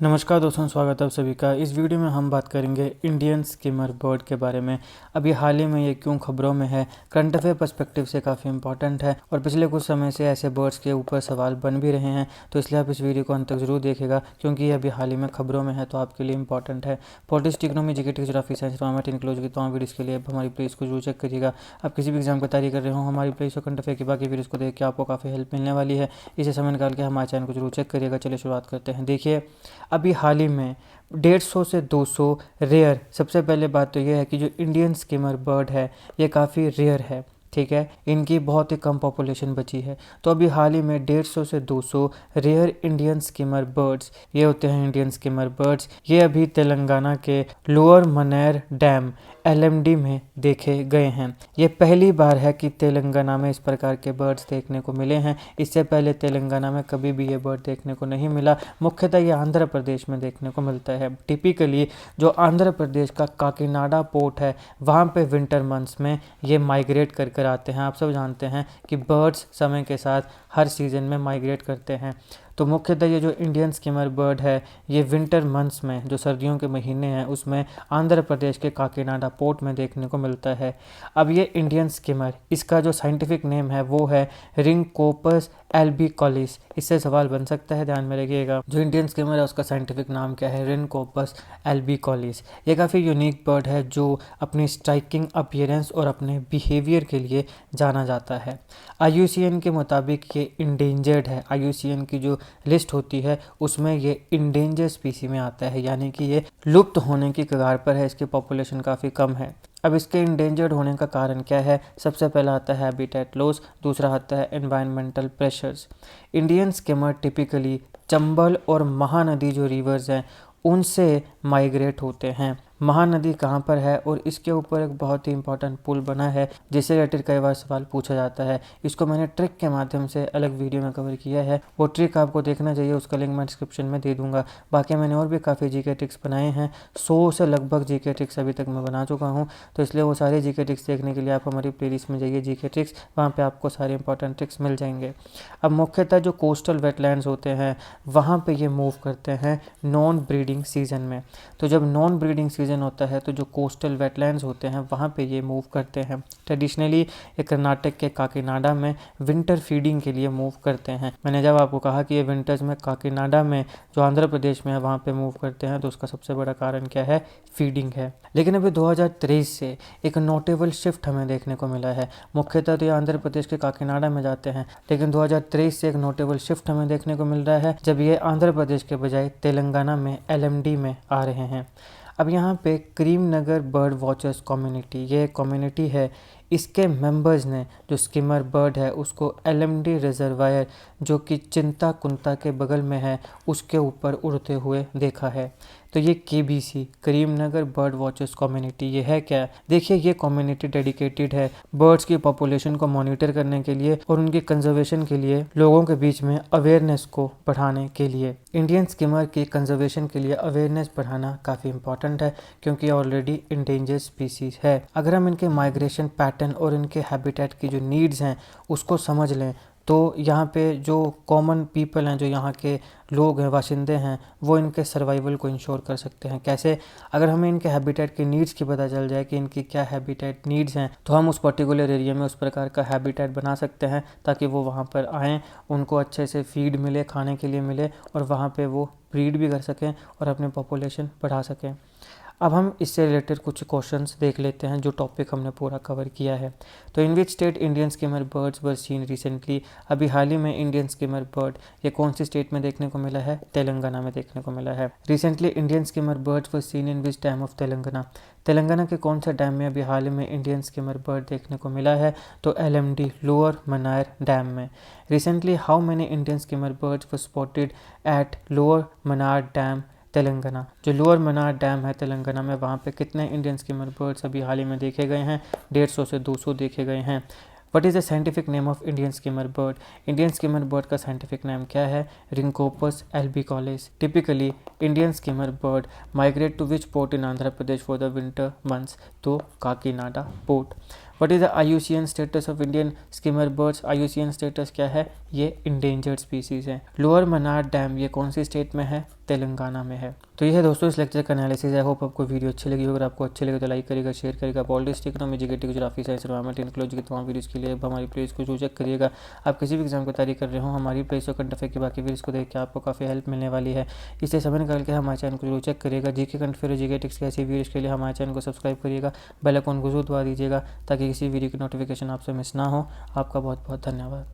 नमस्कार दोस्तों, स्वागत है आप सभी का। इस वीडियो में हम बात करेंगे इंडियन स्किमर बर्ड के बारे में। अभी हाल ही में ये क्यों खबरों में है, करंट अफेयर पर्सपेक्टिव से काफ़ी इंपॉर्टेंट है और पिछले कुछ समय से ऐसे बर्ड्स के ऊपर सवाल बन भी रहे हैं, तो इसलिए आप इस वीडियो को अंत तक जरूर देखिएगा क्योंकि ये अभी हाल ही में खबरों में है, तो आपके लिए इंपॉर्टेंट है। Politics, economy, GK, geography, science, environment, इनक्लूज की तमाम वीडियोज़ के लिए आप हमारी प्लेलिस्ट को जरूर चेक करिएगा। आप किसी भी एग्जाम की तैयारी कर रहे हो, हमारी प्लेलिस्ट और करंट अफेयर की बाकी वीडियोज़ को देख के आपको काफ़ी हेल्प मिलने वाली है। इसे समय निकाल के हमारे चैनल को जरूर चेक करिएगा। चलिए शुरुआत करते हैं। देखिए, अभी हाल ही में 150 से 200 रेयर, सबसे पहले बात तो यह है कि जो इंडियन स्किमर बर्ड है ये काफ़ी रेयर है, ठीक है। इनकी बहुत ही कम पॉपुलेशन बची है। तो अभी हाल ही में 150 से 200 रेयर इंडियन स्किमर बर्ड्स, ये होते हैं इंडियन स्किमर बर्ड्स, ये अभी तेलंगाना के लोअर मनेर डैम LMD में देखे गए हैं। ये पहली बार है कि तेलंगाना में इस प्रकार के बर्ड्स देखने को मिले हैं। इससे पहले तेलंगाना में कभी भी ये बर्ड देखने को नहीं मिला। मुख्यतः ये आंध्र प्रदेश में देखने को मिलता है। टिपिकली जो आंध्र प्रदेश का काकीनाडा पोर्ट है, वहाँ पे विंटर मंथ्स में ये माइग्रेट कर आते हैं। आप सब जानते हैं कि बर्ड्स समय के साथ हर सीज़न में माइग्रेट करते हैं। तो मुख्यतः ये जो इंडियन स्किमर बर्ड है ये विंटर मंथ्स में, जो सर्दियों के महीने हैं, उसमें आंध्र प्रदेश के काकीनाडा पोर्ट में देखने को मिलता है। अब ये इंडियन स्किमर, इसका जो साइंटिफिक नेम है वो है रिंकोपस एल्बिकॉलिस। इससे सवाल बन सकता है, ध्यान में रखिएगा। जो इंडियन स्किमर है उसका साइंटिफिक नाम क्या है? रिंकोपस एल्बिकॉलिस। ये काफ़ी यूनिक बर्ड है जो अपनी स्ट्राइकिंग अपीयरेंस और अपने बिहेवियर के लिए जाना जाता है। IUCN के मुताबिक ये इंडेंजर्ड है। IUCN की जो लिस्ट होती है उसमें ये इंडेंजर स्पीसी में आता है, यानी कि ये लुप्त होने की कगार पर है। इसकी पॉपुलेशन काफ़ी कम है। अब इसके इंडेंजर्ड होने का कारण क्या है? सबसे पहला आता है हैबिटेट लॉस, दूसरा आता है environmental pressures. Indian skimmer typically Chambal और महानदी जो रिवर्स हैं उनसे माइग्रेट होते हैं। महानदी कहाँ पर है? और इसके ऊपर एक बहुत ही इंपॉर्टेंट पुल बना है जिससे रिलेटेड कई बार सवाल पूछा जाता है। इसको मैंने ट्रिक के माध्यम से अलग वीडियो में कवर किया है, वो ट्रिक आपको देखना चाहिए, उसका लिंक मैं डिस्क्रिप्शन में दे दूंगा। बाकी मैंने और भी काफ़ी जीके ट्रिक्स बनाए हैं, 100 से लगभग जीके ट्रिक्स अभी तक मैं बना चुका हूँ। तो इसलिए वो सारे जीके ट्रिक्स देखने के लिए आप हमारी प्लेलिस्ट में जाइए, जीके ट्रिक्स, वहाँ पर आपको सारे इंपॉर्टेंट ट्रिक्स मिल जाएंगे। अब मुख्यतः जो कोस्टल वेटलैंड्स होते हैं वहाँ पर ये मूव करते हैं नॉन ब्रीडिंग सीजन में। तो जब नॉन ब्रीडिंग सीजन होता है तो जो कोस्टल वेटलैंड्स होते हैं वहाँ पे ये मूव करते हैं। ट्रेडिशनली ये कर्नाटक के काकीनाडा में विंटर फीडिंग के लिए मूव करते हैं। मैंने जब आपको कहा कि ये विंटर्स में काकीनाडा में, जो आंध्र प्रदेश में है, वहाँ पे मूव करते हैं, तो उसका सबसे बड़ा कारण क्या है? फीडिंग है। लेकिन अभी 2023 से एक नोटेबल शिफ्ट हमें देखने को मिला है। मुख्यतः तो ये आंध्र प्रदेश के काकीनाडा में जाते हैं, लेकिन 2023 से एक नोटेबल शिफ्ट हमें देखने को मिल रहा है जब ये आंध्र प्रदेश के बजाय तेलंगाना में LMD में आ रहे हैं। अब यहाँ पे करीमनगर बर्ड वॉचर्स कम्युनिटी, ये कम्युनिटी है, इसके मेंबर्स ने जो स्किमर बर्ड है उसको LMD रिजर्वायर, जो कि चिंताकुंता के बगल में है, उसके ऊपर उड़ते हुए देखा है। तो ये KBC, Karimnagar bird watchers community, ये है क्या? देखिए, ये कम्युनिटी डेडिकेटेड है बर्ड्स की पॉपुलेशन को मॉनिटर करने के लिए और उनकी कंजर्वेशन के लिए, लोगों के बीच में अवेयरनेस को बढ़ाने के लिए। इंडियन स्किमर की कंजर्वेशन के लिए अवेयरनेस बढ़ाना काफ़ी इंपॉर्टेंट है क्योंकि ऑलरेडी इंडेंजर स्पीसीज है। अगर हम इनके माइग्रेशन पैटर्न और इनके हैबिटेट की जो नीड्स हैं उसको समझ लें तो यहाँ पे जो कॉमन पीपल हैं, जो यहाँ के लोग हैं, बाशिंदे हैं, वो इनके सर्वाइवल को इंश्योर कर सकते हैं। कैसे? अगर हमें इनके हैबिटेट की नीड्स की पता चल जाए कि इनकी क्या हैबिटेट नीड्स हैं, तो हम उस पर्टिकुलर एरिया में उस प्रकार का हैबिटेट बना सकते हैं ताकि वो वहाँ पर आएँ, उनको अच्छे से फीड मिले, खाने के लिए मिले, और वहाँ पर वो ब्रीड भी कर सकें और अपनी पॉपुलेशन बढ़ा सकें। अब हम इससे रिलेटेड कुछ क्वेश्चंस देख लेते हैं जो टॉपिक हमने पूरा कवर किया है। तो in which state Indian skimmer birds were seen recently? अभी हाल ही में इंडियन स्किमर बर्ड ये कौन सी स्टेट में देखने को मिला है? तेलंगाना में देखने को मिला है। Recently Indian skimmer birds were seen in which dam of Telangana? Telangana के कौन सा डैम में अभी हाल ही में इंडियन स्किमर बर्ड देखने को मिला है? तो LMD, लोअर मनायर डैम में। Recently how many Indian skimmer birds were spotted at lower Manair dam Telangana? जो लोअर मनार डैम है तेलंगाना में, वहाँ पे कितने इंडियन स्किमर बर्ड्स अभी हाल ही में देखे गए हैं? 150 से 200 देखे गए हैं। What is the scientific name of Indian skimmer bird? Indian skimmer bird का साइंटिफिक नाम क्या है? Rynchops albicollis. Typically Indian skimmer bird migrate to which port in Andhra Pradesh for the winter months? तो Kakinada port. What is the IUCN status of Indian skimmer birds? IUCN status क्या है? ये endangered species है। Lower Manair dam ये कौन सी state में है? तेलंगाना में है। तो ये है दोस्तों इस लेक्चर का एनालिसिस। आई होप आपको वीडियो अच्छी लगी। अगर आपको अच्छी लगे तो लाइक करिएगा, शेयर करिएगा। Politics, economy, GK, geography, science, environment, technology के तमाम वीडियोज़ के लिए हमारी प्लेलिस्ट को जरूर चेक करिएगा। आप किसी भी एग्जाम की तैयारी कर रहे हो, हमारी प्लेलिस्ट और करंट अफेयर की बाकी वीडियोज़ को देख के आपको काफ़ी हेल्प मिलने वाली है। इससे समय निकाल के हमारे चैनल को जरूर चेक करिएगा। GK, current affair, GK tricks की ऐसी वीडियोज़ के लिए हमारे चैनल को सब्सक्राइब करिएगा, बेल आइकन को जरूर दबा दीजिएगा ताकि किसी वीडियो की नोटिफिकेशन आपसे मिस ना हो। आपका बहुत बहुत धन्यवाद।